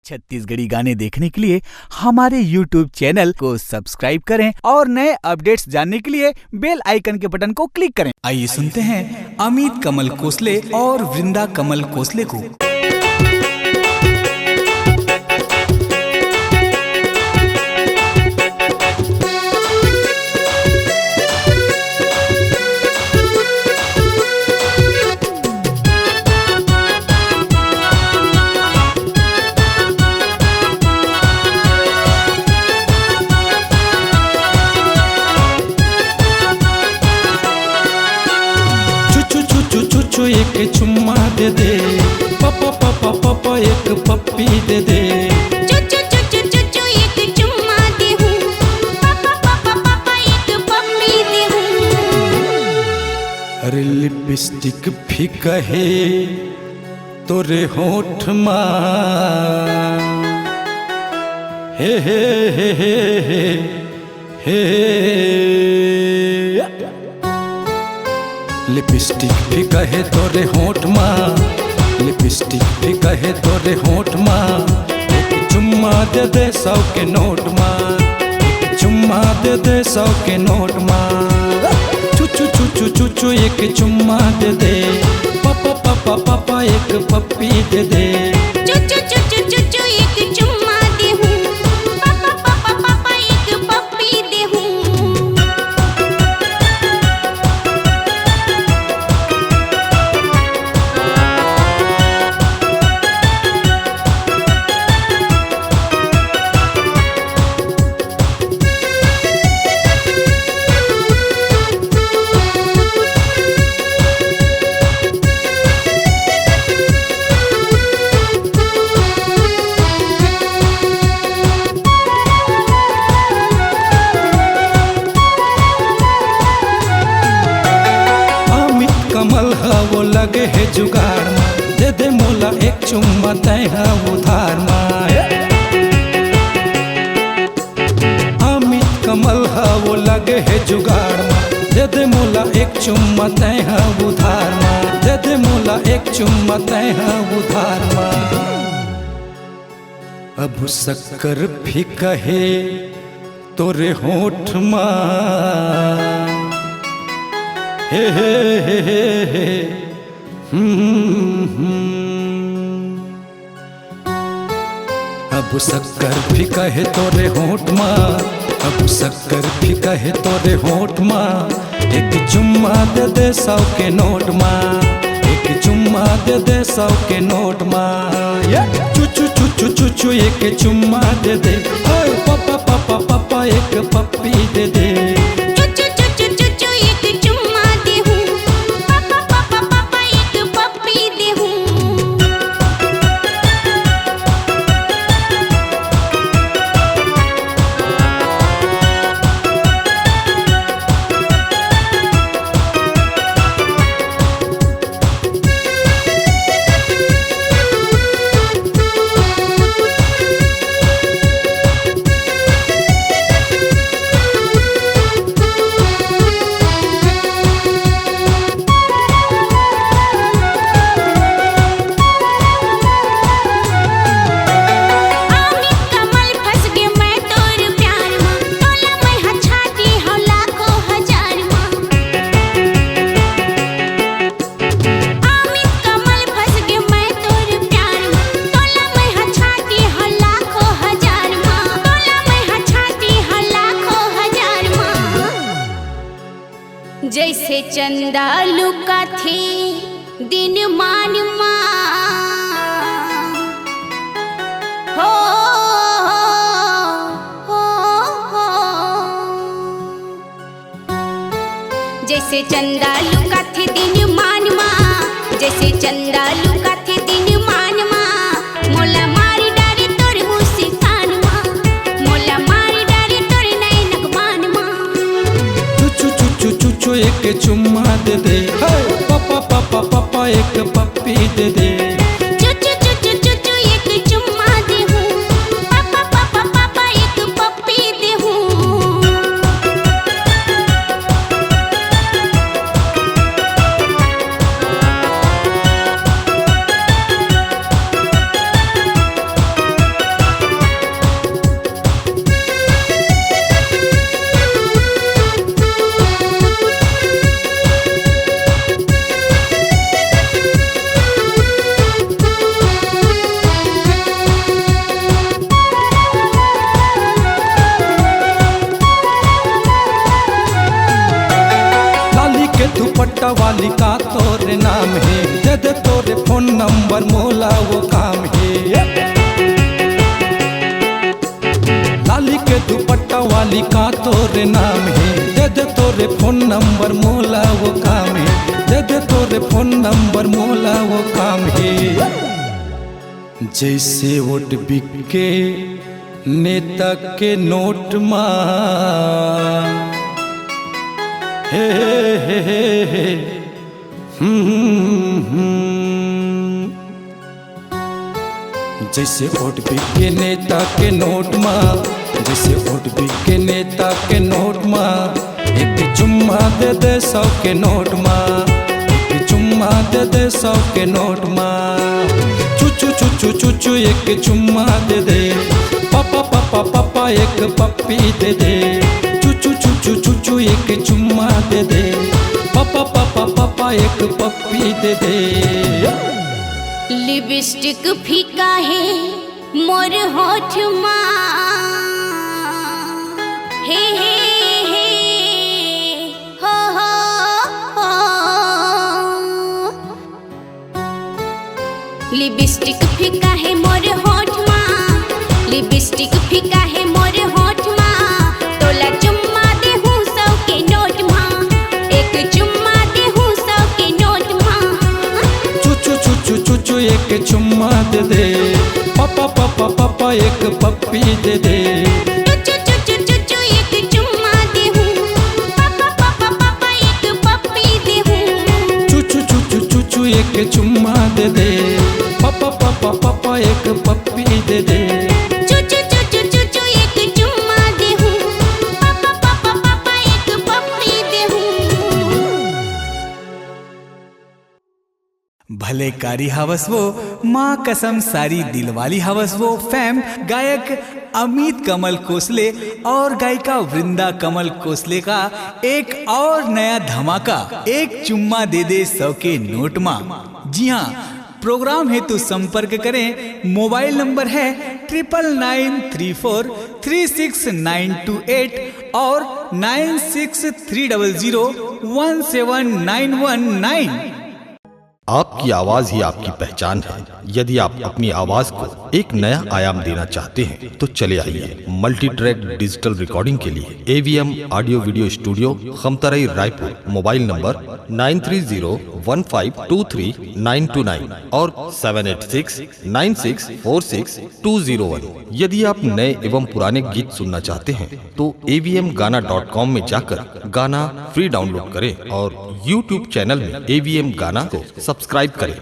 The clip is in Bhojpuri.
छत्तीसगढ़ी गाने देखने के लिए हमारे YouTube चैनल को सब्सक्राइब करें और नए अपडेट्स जानने के लिए बेल आइकन के बटन को क्लिक करें। आइए सुनते हैं अमित कमल कोसले और वृंदा कमल कोसले को। एक चुम्मा दे दे, पापा पापा पापा एक पप्पी दे दे। चुचु चुचु चुचु एक चुम्मा दे हूँ, पापा पापा पापा एक पप्पी दे हूँ। अरे लिपस्टिक फीका है तोरे होठ माँ, हे हे हे हे हे लिपस्टिक भी कहे तोरे होठ माँ, लिपस्टिक भी कहे तोरे होठ माँ। एक चुम्मा दे दे 100 के नोट माँ, एक चुम्मा दे दे 100 के नोट माँ। चुचु चुचु चुचु एक चुम्मा दे दे, पापा पापा पापा एक पप्पी दे दे। चुचु चुचु चुचु एक चुम्मा दे हूँ, पापा पापा पापा एक पप्पी दे हूँ। कमल हा वो लगे है जुगाड़ माँ, दे दे मोला एक चुम्मा तय हा उधार माँ। अमित कमल हा वो लगे है जुगाड़ माँ, दे दे मोला एक चुम्मा तय हा उधार माँ, दे दे मोला एक चुम्मा तय हा उधार माँ। अब शक्कर फीका है तोरे होठ माँ, हे हे हे हे हे अब शक्कर भी कहे तोरे होठ माँ, अब शक्कर भी कहे तोरे होठ माँ। एक चुम्मा दे दे 100 के नोट माँ, एक चुम्मा दे दे 100 के नोट माँ। चुचु चुचु चुचु एक चुम्मा दे दे, पापा पापा पापा एक पप्पी दे दे। जैसे चंदा लुका थी दिन मान माँ, हो जैसे चंदा लुका थी दिन मान माँ, जैसे चंदा लुका थी दिन मान माँ। मोला मारी डारी तोर मुस्कान माँ, मोला मारी डारी तोर नैनक मान माँ। चुचु चुचु चुचु एक चुम्मा दे दे, पापा पापा पापा एक पप्पी दे दे। चुचु चुचु चुचु एक चुम्मा दे हूँ, पापा पापा पापा एक पप्पी दे हूँ। दुपट्टा वाली का तोरे नाम है, दे दे तोरे फोन नंबर मोला वो काम है। लाली के दुपट्टा वाली का तोरे नाम है, दे दे तोरे फोन नंबर मोला वो काम है, दे दे तोरे फोन नंबर मोला वो काम है। जैसे वोट बिके नेता के नोट मा, हे हे हे जैसे वोट बिके नेता के नोट मा, जैसे वोट बिके नेता के नोट मा, एक चुम्मा दे दे 100 के नोट मा, एक चुम्मा दे दे 100 के नोट मा। चुचू चुचू चुचू एक चुम्मा दे दे, पापा पापा पापा एक पप्पी दे दे। चुचू चुचू चुचू एक चुम्मा दे दे, पापा पापा पापा एक पप्पी दे दे। लिपस्टिक फीका है मोर होठ माँ, हे हो हो। लिपस्टिक फीका है मोर होठ माँ, लिपस्टिक फीका है मोर होठ माँ। तोला चुम्मा दे हूँ 100 के नोट माँ, एक चुम्मा दे हूँ 100 के नोट माँ। चुचू चुचू चुचू एक चुम्मा दे दे, पापा पापा पापा एक पप्पी दे दे। चुचू चुचू चुचू एक चुम्मा दे हूँ, पापा पापा पापा एक पप्पी दे हूँ। चुचू चुचू चुचू एक चुम्मा दे दे, पापा पापा पापा एक पप्पी दे दे। चुचू चुचू चुचू एक चुम्मा दे हूँ, पापा पापा पापा एक पप्पी दे हूँ। भले कारी हवस वो माँ कसम सारी दिलवाली हवस वो फैम गायक अमित कमल कोसले और गायिका वृंदा कमल कोसले का एक और नया धमाका, एक चुम्मा दे दे 100 के नोट माँ। जी हाँ, प्रोग्राम हेतु संपर्क करें, मोबाइल नंबर है 99943692 और 9630017919। आपकी आवाज ही आपकी पहचान है। यदि आप अपनी आवाज को एक नया आयाम देना चाहते हैं तो चले आइए मल्टी ट्रैक डिजिटल रिकॉर्डिंग के लिए AVM audio video studio Khamtarai Raipur. Mobile number 9301523929 और 7869646201। यदि आप नए एवं पुराने गीत सुनना चाहते हैं तो avmgana.com में जाकर गाना फ्री डाउनलोड करें और YouTube चैनल में AVM गाना को सब्सक्राइब करें।